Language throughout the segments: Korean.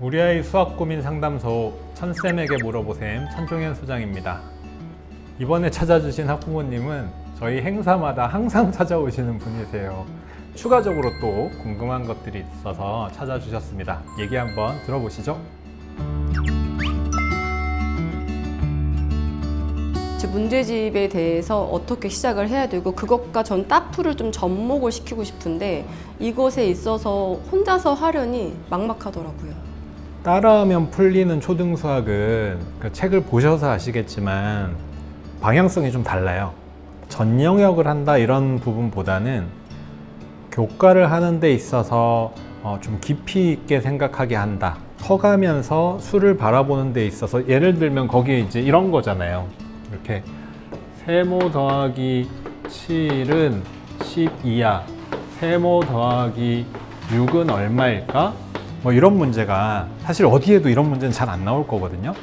우리 아이 수학 고민 상담소 천쌤에게 물어보셈 천종현 소장입니다. 이번에 찾아주신 학부모님은 저희 행사마다 항상 찾아오시는 분이세요. 추가적으로 또 궁금한 것들이 있어서 찾아주셨습니다. 얘기 한번 들어보시죠. 문제집에 대해서 어떻게 시작을 해야 되고 그것과 전 따프를 좀 접목을 시키고 싶은데 이것에 있어서 혼자서 하려니 막막하더라고요. 따라하면 풀리는 초등수학은 그 책을 보셔서 아시겠지만 방향성이 좀 달라요. 전 영역을 한다 이런 부분보다는 교과를 하는 데 있어서 좀 깊이 있게 생각하게 한다. 커가면서 수를 바라보는 데 있어서 예를 들면 거기에 이제 이런 거잖아요. 이렇게 세모 더하기 7은 12야. 세모 더하기 6은 얼마일까? 뭐 이런 문제가 사실 어디에도 이런 문제는 잘 안 나올 거거든요.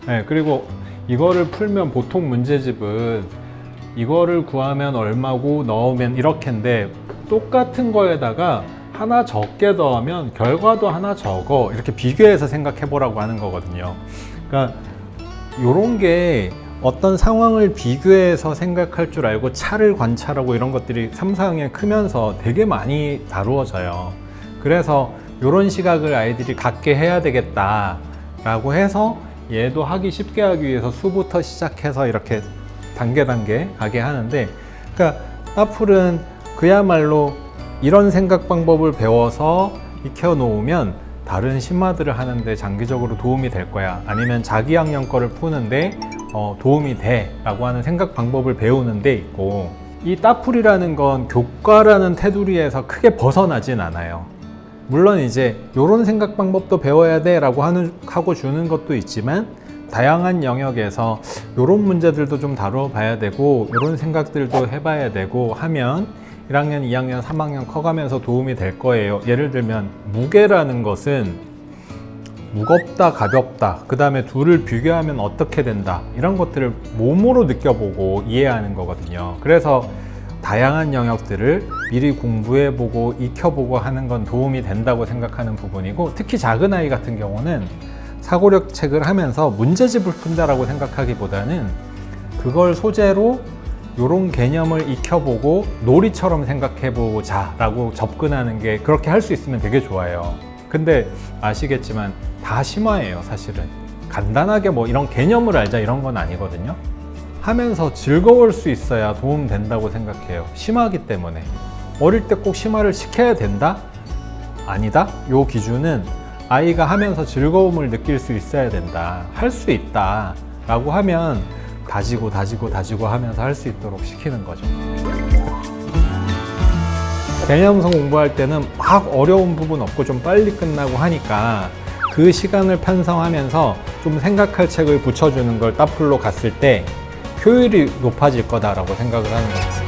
네, 그리고 이거를 풀면 보통 문제집은 이거를 구하면 얼마고 넣으면 이렇게인데 똑같은 거에다가 하나 적게 더하면 결과도 하나 적어 이렇게 비교해서 생각해 보라고 하는 거거든요. 그러니까 요런 게 어떤 상황을 비교해서 생각할 줄 알고 차를 관찰하고 이런 것들이 3, 4학년 크면서 되게 많이 다루어져요. 그래서 이런 시각을 아이들이 갖게 해야 되겠다 라고 해서 얘도 하기 쉽게 하기 위해서 수부터 시작해서 이렇게 단계 가게 하는데, 그러니까 따풀은 그야말로 이런 생각 방법을 배워서 익혀 놓으면 다른 심화들을 하는데 장기적으로 도움이 될 거야, 아니면 자기 학년 거를 푸는데 도움이 돼 라고 하는 생각 방법을 배우는 데 있고, 이 따풀이라는 건 교과라는 테두리에서 크게 벗어나진 않아요. 물론 이제 이런 생각 방법도 배워야 돼 라고 하고 주는 것도 있지만 다양한 영역에서 이런 문제들도 좀 다뤄봐야 되고 이런 생각들도 해봐야 되고 하면 1학년, 2학년, 3학년 커가면서 도움이 될 거예요. 예를 들면 무게라는 것은 무겁다, 가볍다, 그 다음에 둘을 비교하면 어떻게 된다, 이런 것들을 몸으로 느껴보고 이해하는 거거든요. 그래서 다양한 영역들을 미리 공부해보고 익혀보고 하는 건 도움이 된다고 생각하는 부분이고, 특히 작은 아이 같은 경우는 사고력 책을 하면서 문제집을 푼다라고 생각하기보다는 그걸 소재로 이런 개념을 익혀보고 놀이처럼 생각해보자 라고 접근하는 게, 그렇게 할 수 있으면 되게 좋아요. 근데 아시겠지만 다 심화예요. 사실은 간단하게 뭐 이런 개념을 알자 이런 건 아니거든요. 하면서 즐거울 수 있어야 도움 된다고 생각해요. 심화기 때문에. 어릴 때 꼭 심화를 시켜야 된다? 아니다. 요 기준은 아이가 하면서 즐거움을 느낄 수 있어야 된다, 할 수 있다 라고 하면 다지고 하면서 할 수 있도록 시키는 거죠. 개념성 공부할 때는 막 어려운 부분 없고 좀 빨리 끝나고 하니까 그 시간을 편성하면서 좀 생각할 책을 붙여주는 걸 따풀로 갔을 때 효율이 높아질 거다라고 생각을 하는 거죠.